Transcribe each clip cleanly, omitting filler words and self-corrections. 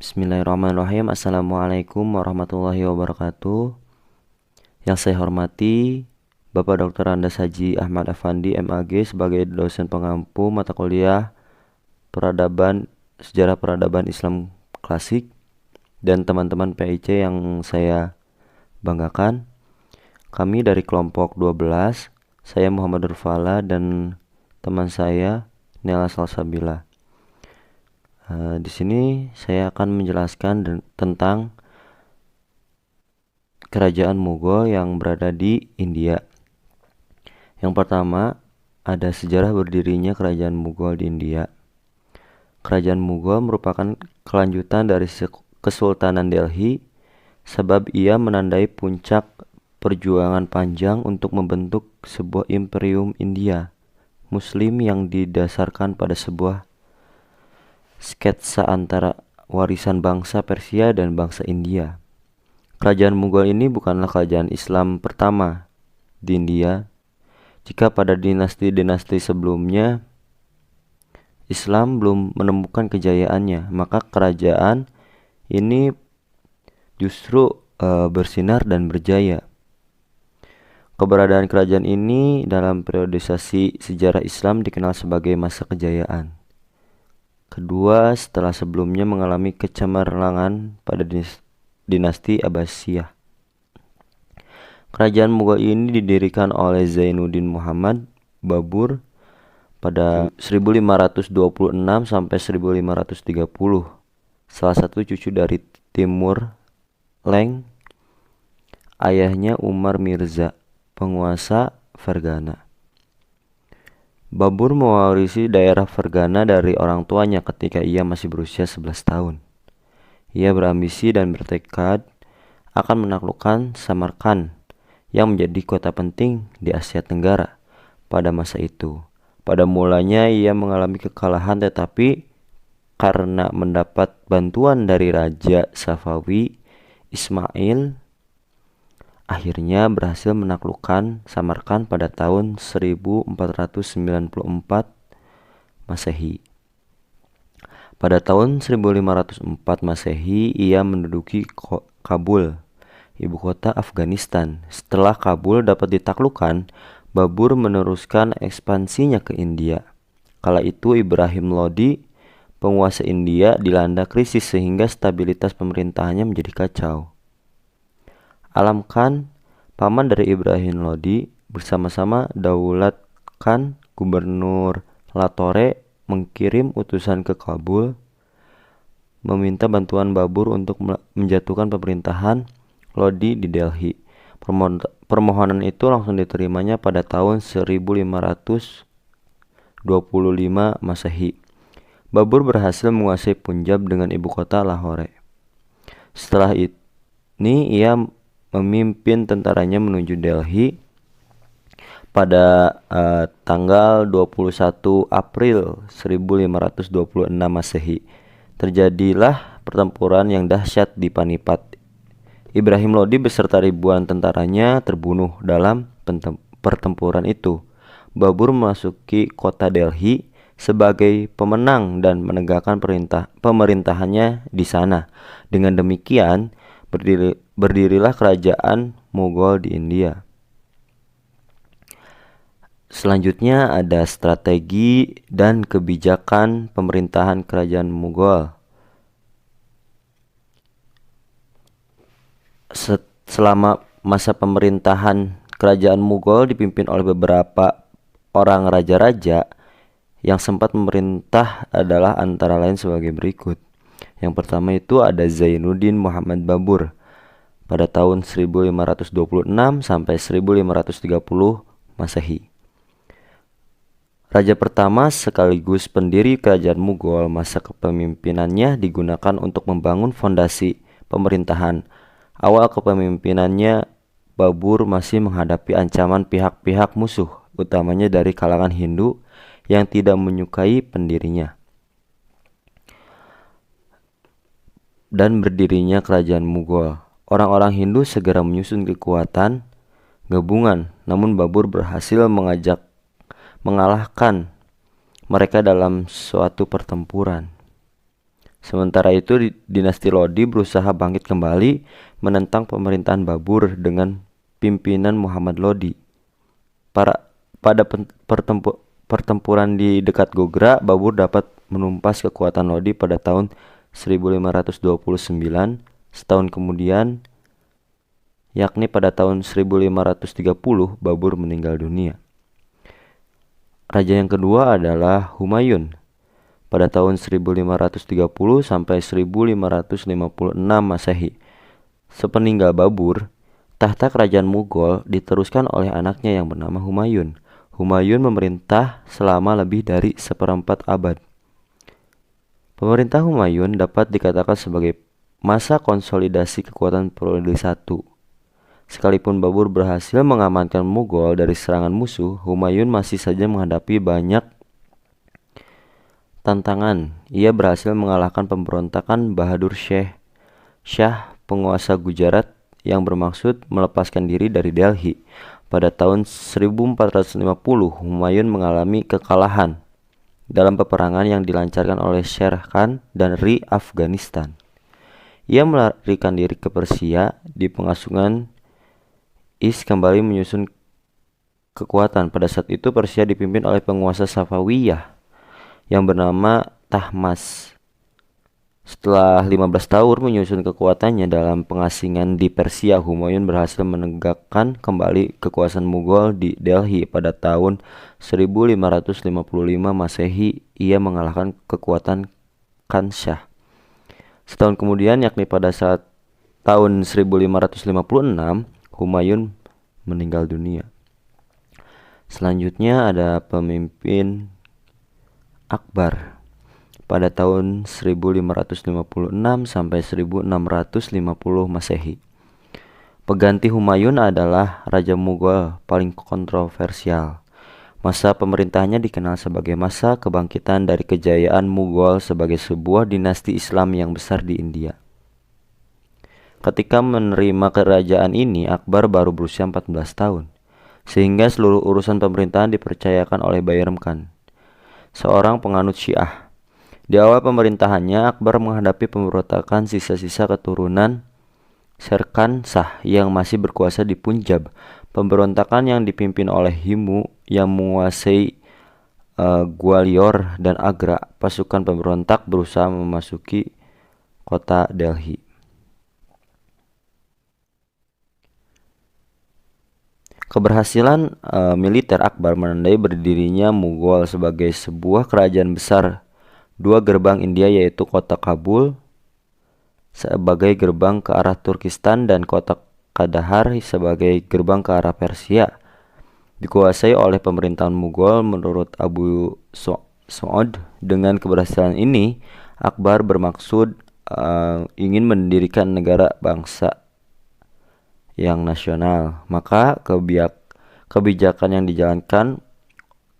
Bismillahirrahmanirrahim. Assalamualaikum warahmatullahi wabarakatuh. Yang saya hormati Bapak Dr. Andes Haji Ahmad Afandi MAG sebagai dosen pengampu mata kuliah Peradaban Sejarah Peradaban Islam Klasik, dan teman-teman PIC yang saya banggakan. Kami dari kelompok 12, saya Muhammad Nurfala dan teman saya Nela Salsabila. Di sini saya akan menjelaskan tentang kerajaan Mughal yang berada di India. Yang pertama, ada sejarah berdirinya kerajaan Mughal di India. Kerajaan Mughal merupakan kelanjutan dari Kesultanan Delhi, sebab ia menandai puncak perjuangan panjang untuk membentuk sebuah imperium India Muslim yang didasarkan pada sebuah sketsa antara warisan bangsa Persia dan bangsa India. Kerajaan Mughal ini bukanlah kerajaan Islam pertama di India. Jika pada dinasti-dinasti sebelumnya Islam belum menemukan kejayaannya, maka kerajaan ini justru bersinar dan berjaya. Keberadaan kerajaan ini dalam periodisasi sejarah Islam dikenal sebagai masa kejayaan kedua setelah sebelumnya mengalami kecemerlangan pada dinasti Abbasiyah. Kerajaan Mughal ini didirikan oleh Zainuddin Muhammad Babur pada 1526 sampai 1530. Salah satu cucu dari Timur Leng, ayahnya Umar Mirza, penguasa Fergana. Babur mewarisi daerah Fergana dari orang tuanya ketika ia masih berusia 11 tahun. Ia berambisi dan bertekad akan menaklukkan Samarkand yang menjadi kota penting di Asia Tenggara pada masa itu. Pada mulanya ia mengalami kekalahan, tetapi karena mendapat bantuan dari Raja Safawi Ismail, akhirnya berhasil menaklukkan Samarkand pada tahun 1494 Masehi. Pada tahun 1504 Masehi, ia menduduki Kabul, ibu kota Afghanistan. Setelah Kabul dapat ditaklukkan, Babur meneruskan ekspansinya ke India. Kala itu Ibrahim Lodi, penguasa India, dilanda krisis sehingga stabilitas pemerintahannya menjadi kacau. Alam Khan, paman dari Ibrahim Lodi, bersama-sama Daulat Khan, gubernur Lahore, mengirim utusan ke Kabul meminta bantuan Babur untuk menjatuhkan pemerintahan Lodi di Delhi. Permohonan itu langsung diterimanya pada tahun 1525 Masehi. Babur berhasil menguasai Punjab dengan ibu kota Lahore. Setelah ini ia memimpin tentaranya menuju Delhi pada tanggal 21 April 1526 Masehi. Terjadilah pertempuran yang dahsyat di Panipat. Ibrahim Lodi beserta ribuan tentaranya terbunuh dalam pertempuran itu. Babur memasuki kota Delhi sebagai pemenang dan menegakkan pemerintahannya di sana. Dengan demikian, berdirilah kerajaan Mughal di India. Selanjutnya ada strategi dan kebijakan pemerintahan kerajaan Mughal. Selama masa pemerintahan kerajaan Mughal dipimpin oleh beberapa orang raja-raja yang sempat memerintah adalah antara lain sebagai berikut. Yang pertama itu ada Zainuddin Muhammad Babur pada tahun 1526 sampai 1530 Masehi. Raja pertama sekaligus pendiri kerajaan Mughal. Masa kepemimpinannya digunakan untuk membangun fondasi pemerintahan. Awal kepemimpinannya, Babur masih menghadapi ancaman pihak-pihak musuh, utamanya dari kalangan Hindu yang tidak menyukai pendirinya. Dan berdirinya kerajaan Mughal, orang-orang Hindu segera menyusun kekuatan gabungan, namun Babur berhasil mengalahkan mereka dalam suatu pertempuran. Sementara itu dinasti Lodi berusaha bangkit kembali menentang pemerintahan Babur dengan pimpinan Muhammad Lodi. Pada pertempuran di dekat Gogra, Babur dapat menumpas kekuatan Lodi pada tahun 1529. Setahun kemudian, yakni pada tahun 1530, Babur meninggal dunia. Raja yang kedua adalah Humayun pada tahun 1530 sampai 1556 Masehi. Sepeninggal Babur, tahta kerajaan Mughal diteruskan oleh anaknya yang bernama Humayun. Humayun memerintah selama lebih dari seperempat abad. Pemerintah Humayun dapat dikatakan sebagai masa konsolidasi kekuatan periode 1. Sekalipun Babur berhasil mengamankan Mughal dari serangan musuh, Humayun masih saja menghadapi banyak tantangan. Ia berhasil mengalahkan pemberontakan Bahadur Shah, penguasa Gujarat yang bermaksud melepaskan diri dari Delhi. Pada tahun 1450, Humayun mengalami kekalahan dalam peperangan yang dilancarkan oleh Sher Khan dan Ri Afghanistan. Ia melarikan diri ke Persia. Di pengasungan Is kembali menyusun kekuatan. Pada saat itu Persia dipimpin oleh penguasa Safawiyah yang bernama Tahmas. Setelah 15 tahun menyusun kekuatannya dalam pengasingan di Persia, Humayun berhasil menegakkan kembali kekuasaan Mughal di Delhi. Pada tahun 1555 Masehi, ia mengalahkan kekuatan Khan Shah. Setahun kemudian, yakni pada saat tahun 1556, Humayun meninggal dunia. Selanjutnya ada pemimpin Akbar pada tahun 1556 sampai 1650 Masehi. Pengganti Humayun adalah Raja Mughal paling kontroversial. Masa pemerintahannya dikenal sebagai masa kebangkitan dari kejayaan Mughal sebagai sebuah dinasti Islam yang besar di India. Ketika menerima kerajaan ini, Akbar baru berusia 14 tahun, sehingga seluruh urusan pemerintahan dipercayakan oleh Bayram Khan, seorang penganut Syiah. Di awal pemerintahannya, Akbar menghadapi pemberontakan sisa-sisa keturunan Sher Khan Shah yang masih berkuasa di Punjab. Pemberontakan yang dipimpin oleh Himu yang menguasai Gwalior dan Agra. Pasukan pemberontak berusaha memasuki kota Delhi. Keberhasilan militer Akbar menandai berdirinya Mughal sebagai sebuah kerajaan besar. Dua gerbang India yaitu kota Kabul sebagai gerbang ke arah Turkistan dan kota Kandahar sebagai gerbang ke arah Persia dikuasai oleh pemerintahan Mughal. Menurut Abu Su'ud, dengan keberhasilan ini Akbar bermaksud ingin mendirikan negara bangsa yang nasional. Maka kebijakan yang dijalankan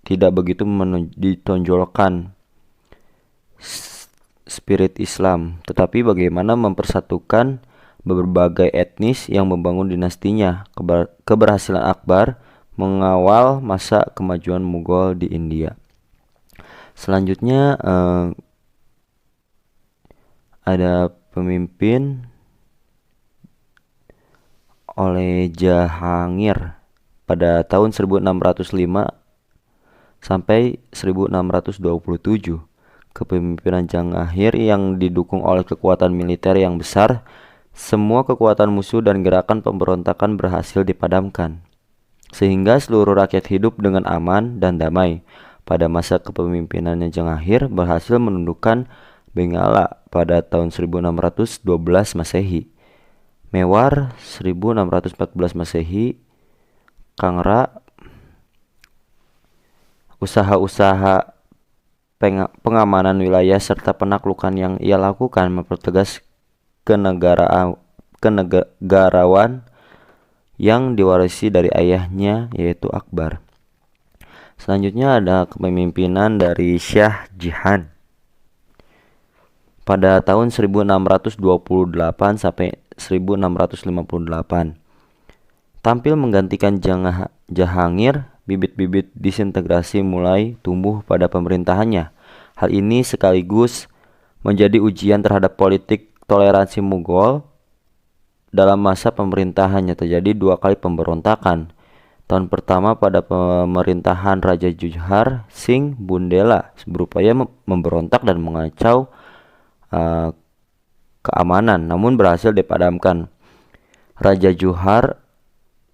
tidak begitu ditonjolkan spirit Islam, tetapi bagaimana mempersatukan berbagai etnis yang membangun dinastinya. Keberhasilan Akbar mengawal masa kemajuan Mughal di India. Selanjutnya ada pemimpin oleh Jahangir pada tahun 1605 sampai 1627. Kepemimpinan Jahangir yang didukung oleh kekuatan militer yang besar, semua kekuatan musuh dan gerakan pemberontakan berhasil dipadamkan, sehingga seluruh rakyat hidup dengan aman dan damai. Pada masa kepemimpinannya Jahangir berhasil menundukkan Bengala pada tahun 1612 Masehi. Mewar 1614 Masehi. Kangra. Usaha-usaha pengamanan wilayah serta penaklukan yang ia lakukan mempertegas kenegarawan yang diwarisi dari ayahnya yaitu Akbar. Selanjutnya ada kepemimpinan dari Shah Jahan pada tahun 1628 sampai 1658. Tampil menggantikan Jahangir, bibit-bibit disintegrasi mulai tumbuh pada pemerintahannya. Hal ini sekaligus menjadi ujian terhadap politik toleransi Mughal. Dalam masa pemerintahannya terjadi 2 kali pemberontakan. Tahun pertama pada pemerintahan Raja Juhar Singh Bundela berupaya memberontak dan mengacau keamanan, namun berhasil dipadamkan. Raja Juhar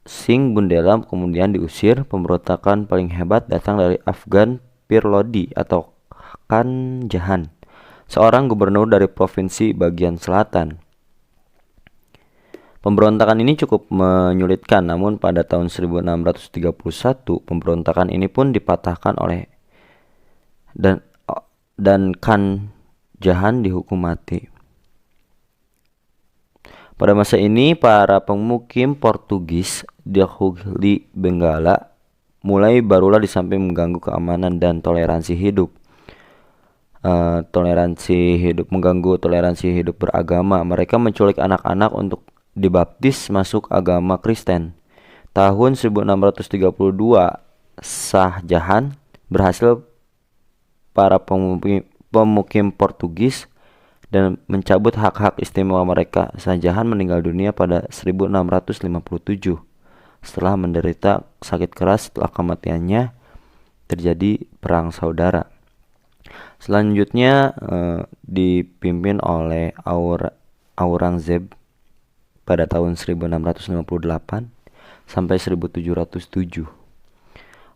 Singh Bundela kemudian diusir. Pemberontakan paling hebat datang dari Afghan Pir Lodi atau Khan Jahan, seorang gubernur dari provinsi bagian selatan. Pemberontakan ini cukup menyulitkan, namun pada tahun 1631 pemberontakan ini pun dipatahkan oleh dan Khan Jahan dihukum mati. Pada masa ini para pemukim Portugis di Benggala barulah di samping mengganggu keamanan dan toleransi hidup. Mengganggu toleransi hidup beragama. Mereka menculik anak-anak untuk dibaptis masuk agama Kristen. Tahun 1632 Shah Jahan berhasil para pemukim Portugis dan mencabut hak-hak istimewa mereka. Shah Jahan meninggal dunia pada 1657 setelah menderita sakit keras. Setelah kematiannya terjadi perang saudara. Selanjutnya dipimpin oleh Aurangzeb pada tahun 1658 sampai 1707.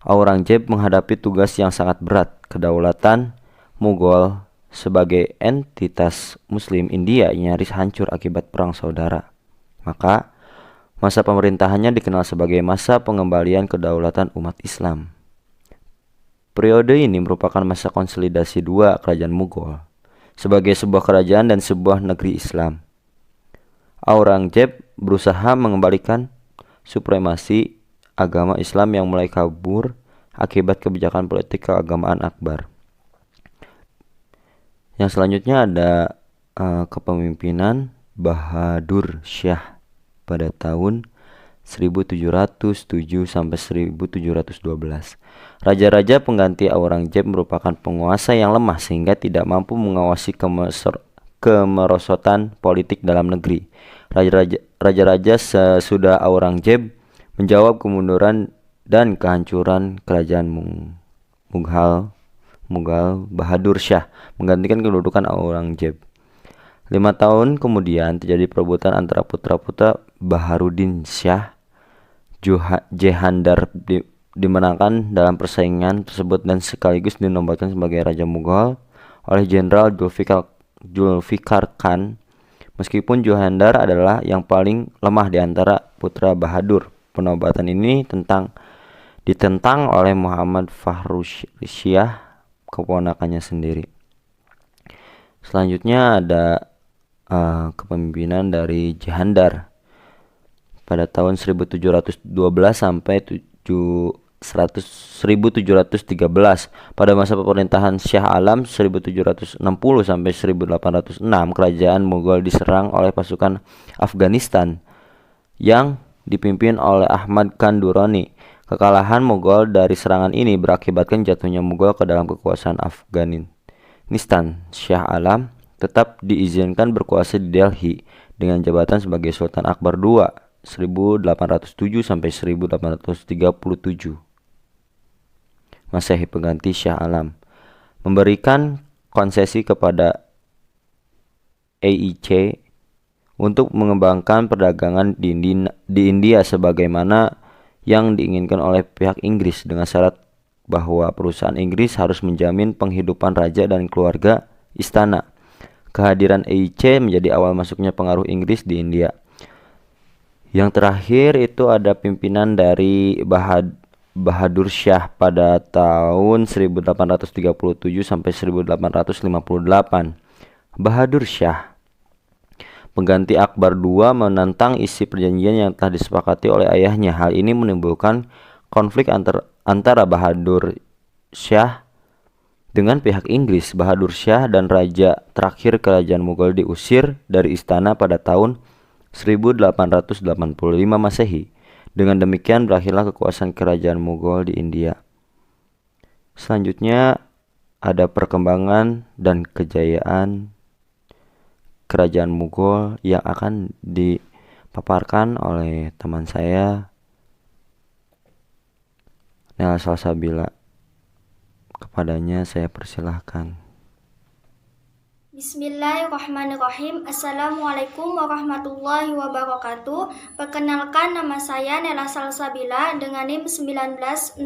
Aurangzeb menghadapi tugas yang sangat berat. Kedaulatan Mughal sebagai entitas Muslim India nyaris hancur akibat perang saudara. Maka masa pemerintahannya dikenal sebagai masa pengembalian kedaulatan umat Islam. Periode ini merupakan masa konsolidasi 2 kerajaan Mughal sebagai sebuah kerajaan dan sebuah negeri Islam. Aurangzeb berusaha mengembalikan supremasi agama Islam yang mulai kabur akibat kebijakan politik keagamaan Akbar. Yang selanjutnya ada kepemimpinan Bahadur Shah pada tahun 1707 sampai 1712. Raja-raja pengganti Aurangzeb merupakan penguasa yang lemah sehingga tidak mampu mengawasi kemerosotan politik dalam negeri. Raja-raja sesudah Aurangzeb menjawab kemunduran dan kehancuran kerajaan Mughal. Bahadur Shah menggantikan kedudukan Aurangzeb. 5 tahun kemudian terjadi perebutan antara putra-putra Baharuddin Shah. Jehandar dimenangkan dalam persaingan tersebut dan sekaligus dinobatkan sebagai Raja Mughal oleh Jenderal Zulfikar Khan. Meskipun Jehandar adalah yang paling lemah di antara putra Bahadur, penobatan ini ditentang oleh Muhammad Fakhrushah, keponakannya sendiri. Selanjutnya ada kepemimpinan dari Jehandar pada tahun 1712 sampai 1713. Pada masa pemerintahan Shah Alam 1760 sampai 1806, kerajaan Mughal diserang oleh pasukan Afghanistan yang dipimpin oleh Ahmad Khan Durrani. Kekalahan Mughal dari serangan ini berakibatkan jatuhnya Mughal ke dalam kekuasaan Afghanistan. Shah Alam tetap diizinkan berkuasa di Delhi dengan jabatan sebagai Sultan Akbar II 1807 sampai 1837. Masehi pengganti Shah Alam memberikan konsesi kepada AIC untuk mengembangkan perdagangan di India sebagaimana yang diinginkan oleh pihak Inggris, dengan syarat bahwa perusahaan Inggris harus menjamin penghidupan raja dan keluarga istana. Kehadiran AIC menjadi awal masuknya pengaruh Inggris di India. Yang terakhir itu ada pimpinan dari Bahadur Shah pada tahun 1837 sampai 1858. Bahadur Shah, pengganti Akbar II, menentang isi perjanjian yang telah disepakati oleh ayahnya. Hal ini menimbulkan konflik antara Bahadur Shah dengan pihak Inggris. Bahadur Shah dan raja terakhir kerajaan Mughal diusir dari istana pada tahun 1885 Masehi. Dengan demikian berakhirlah kekuasaan kerajaan Mughal di India. Selanjutnya ada perkembangan dan kejayaan kerajaan Mughal yang akan dipaparkan oleh teman saya, Nel Salsabila. Kepadanya saya persilahkan. Bismillahirrahmanirrahim. Assalamualaikum warahmatullahi wabarakatuh. Perkenalkan, nama saya Nela Salsabila dengan NIM 1908101115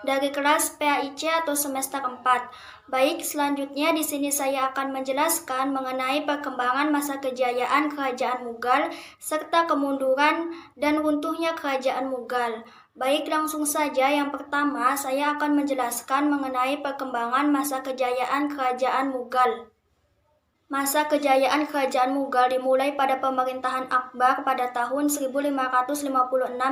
dari kelas PAIC atau semester 4. Baik, selanjutnya di sini saya akan menjelaskan mengenai perkembangan masa kejayaan Kerajaan Mughal serta kemunduran dan runtuhnya Kerajaan Mughal. Baik, langsung saja. Yang pertama, saya akan menjelaskan mengenai perkembangan masa kejayaan Kerajaan Mughal. Masa kejayaan Kerajaan Mughal dimulai pada pemerintahan Akbar pada tahun 1556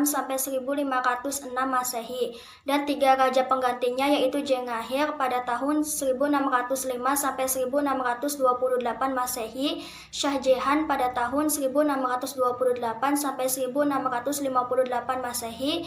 sampai 1506 Masehi, dan 3 raja penggantinya yaitu Jengahir pada tahun 1605 sampai 1628 Masehi, Shah Jahan pada tahun 1628 sampai 1658 Masehi,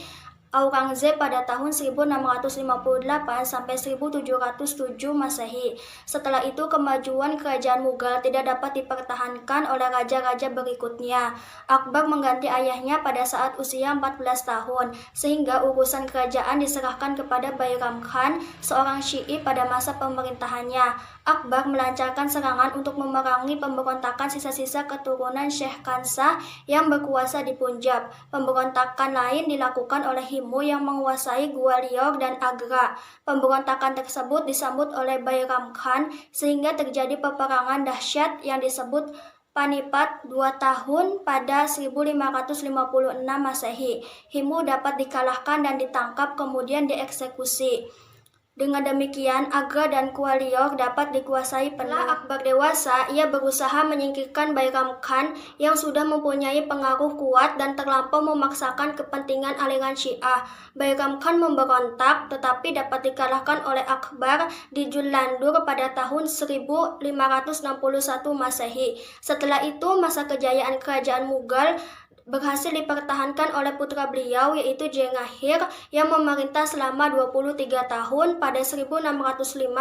Aurangzeb pada tahun 1658 sampai 1707 Masehi. Setelah itu, kemajuan Kerajaan Mughal tidak dapat dipertahankan oleh raja-raja berikutnya. Akbar mengganti ayahnya pada saat usia 14 tahun, sehingga urusan kerajaan diserahkan kepada Bairam Khan, seorang Syi'i pada masa pemerintahannya. Akbar melancarkan serangan untuk memerangi pemberontakan sisa-sisa keturunan Sheikh Khansa yang berkuasa di Punjab. Pemberontakan lain dilakukan oleh Himu yang menguasai Gwalior dan Agra. Pemberontakan tersebut disambut oleh Bairam Khan sehingga terjadi peperangan dahsyat yang disebut Panipat 2 tahun pada 1556 Masehi. Himu dapat dikalahkan dan ditangkap kemudian dieksekusi. Dengan demikian, Agra dan Gwalior dapat dikuasai penuh. Setelah Akbar dewasa, ia berusaha menyingkirkan Bairam Khan yang sudah mempunyai pengaruh kuat dan terlampau memaksakan kepentingan aliran Syiah. Bairam Khan memberontak, tetapi dapat dikalahkan oleh Akbar di Jullandur pada tahun 1561 Masehi. Setelah itu, masa kejayaan Kerajaan Mughal berhasil dipertahankan oleh putra beliau yaitu Jengahir yang memerintah selama 23 tahun pada 1605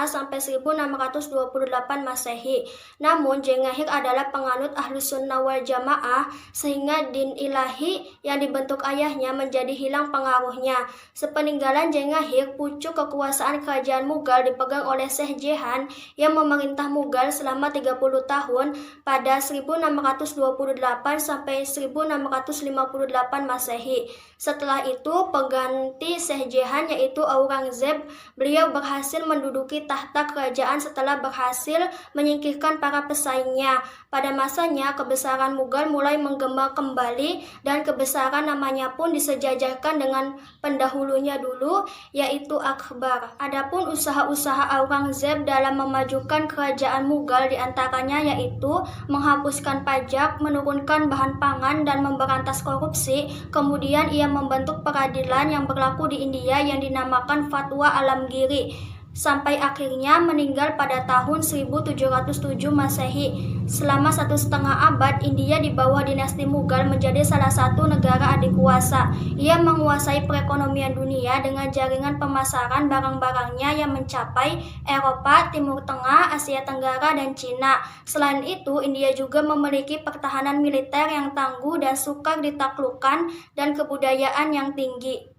sampai 1628 Masehi. Namun Jengahir adalah penganut Ahlus Sunnah wal Jamaah sehingga din ilahi yang dibentuk ayahnya menjadi hilang pengaruhnya. Sepeninggalan Jengahir, pucuk kekuasaan Kerajaan Mughal dipegang oleh Shah Jahan yang memerintah Mughal selama 30 tahun pada 1628 sampai 1658 Masehi. Setelah itu, pengganti Shah Jahan yaitu Aurangzeb. Beliau berhasil menduduki tahta kerajaan setelah berhasil menyingkirkan para pesaingnya. Pada masanya, kebesaran Mughal mulai menggema kembali dan kebesaran namanya pun disejajarkan dengan pendahulunya dulu yaitu Akbar. Adapun usaha-usaha Aurangzeb dalam memajukan kerajaan Mughal diantaranya yaitu menghapuskan pajak, menurunkan bahan pangan, dan memberantas korupsi. Kemudian ia membentuk peradilan yang berlaku di India yang dinamakan Fatwa Alamgiri, sampai akhirnya meninggal pada tahun 1707 Masehi. Selama 1,5 abad, India di bawah dinasti Mughal menjadi salah satu negara adikuasa. Ia menguasai perekonomian dunia dengan jaringan pemasaran barang-barangnya yang mencapai Eropa, Timur Tengah, Asia Tenggara, dan Cina. Selain itu, India juga memiliki pertahanan militer yang tangguh dan sukar ditaklukkan dan kebudayaan yang tinggi.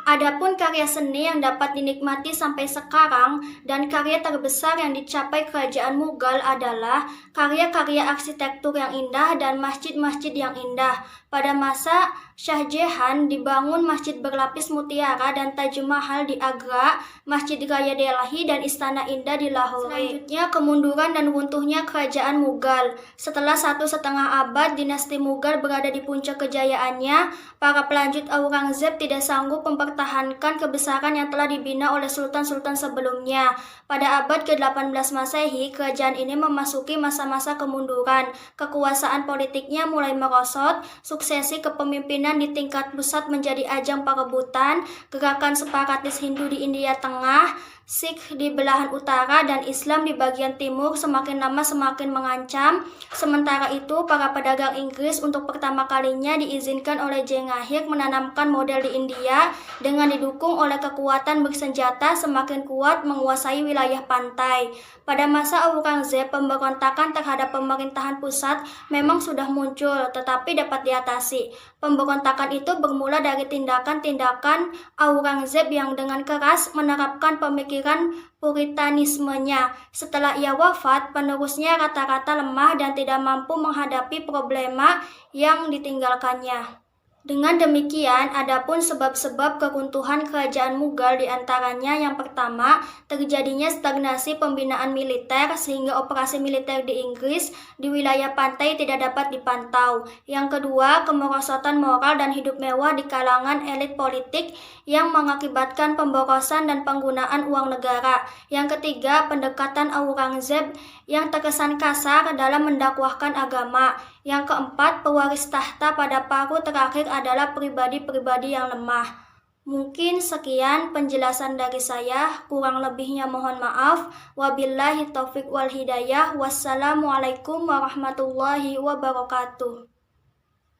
Adapun karya seni yang dapat dinikmati sampai sekarang dan karya terbesar yang dicapai Kerajaan Mughal adalah karya-karya arsitektur yang indah dan masjid-masjid yang indah. Pada masa Shah Jahan dibangun masjid berlapis mutiara dan Taj Mahal di Agra, Masjid Raya Delhi, dan Istana Indah di Lahore. Selanjutnya, kemunduran dan runtuhnya Kerajaan Mughal. Setelah 1,5 abad dinasti Mughal berada di puncak kejayaannya, para pelanjut Aurangzeb tidak sanggup mempertahankan kebesaran yang telah dibina oleh sultan-sultan sebelumnya. Pada abad ke-18 Masehi, kerajaan ini memasuki masa-masa kemunduran. Kekuasaan politiknya mulai merosot, suksesi kepemimpinan di tingkat pusat menjadi ajang perebutan, gerakan separatis Hindu di India Tengah, Sikh di belahan utara dan Islam di bagian timur semakin lama semakin mengancam. Sementara itu, para pedagang Inggris untuk pertama kalinya diizinkan oleh Jengahir menanamkan model di India dengan didukung oleh kekuatan bersenjata semakin kuat menguasai wilayah pantai. Pada masa Aurangzeb, pemberontakan terhadap pemerintahan pusat memang sudah muncul, tetapi dapat diatasi. Pemberontakan itu bermula dari tindakan-tindakan Aurangzeb yang dengan keras menerapkan pemikiran puritanismenya. Setelah ia wafat, penerusnya rata-rata lemah dan tidak mampu menghadapi problema yang ditinggalkannya. Dengan demikian, adapun sebab-sebab keruntuhan kerajaan Mughal diantaranya yang pertama, terjadinya stagnasi pembinaan militer sehingga operasi militer di Inggris di wilayah pantai tidak dapat dipantau. Yang kedua, kemerosotan moral dan hidup mewah di kalangan elit politik yang mengakibatkan pemborosan dan penggunaan uang negara. Yang ketiga, pendekatan Aurangzeb yang terkesan kasar dalam mendakwahkan agama. Yang keempat, pewaris tahta pada paruh terakhir adalah pribadi-pribadi yang lemah. Mungkin sekian penjelasan dari saya, kurang lebihnya mohon maaf. Wabillahi taufiq wal hidayah. Wassalamualaikum warahmatullahi wabarakatuh.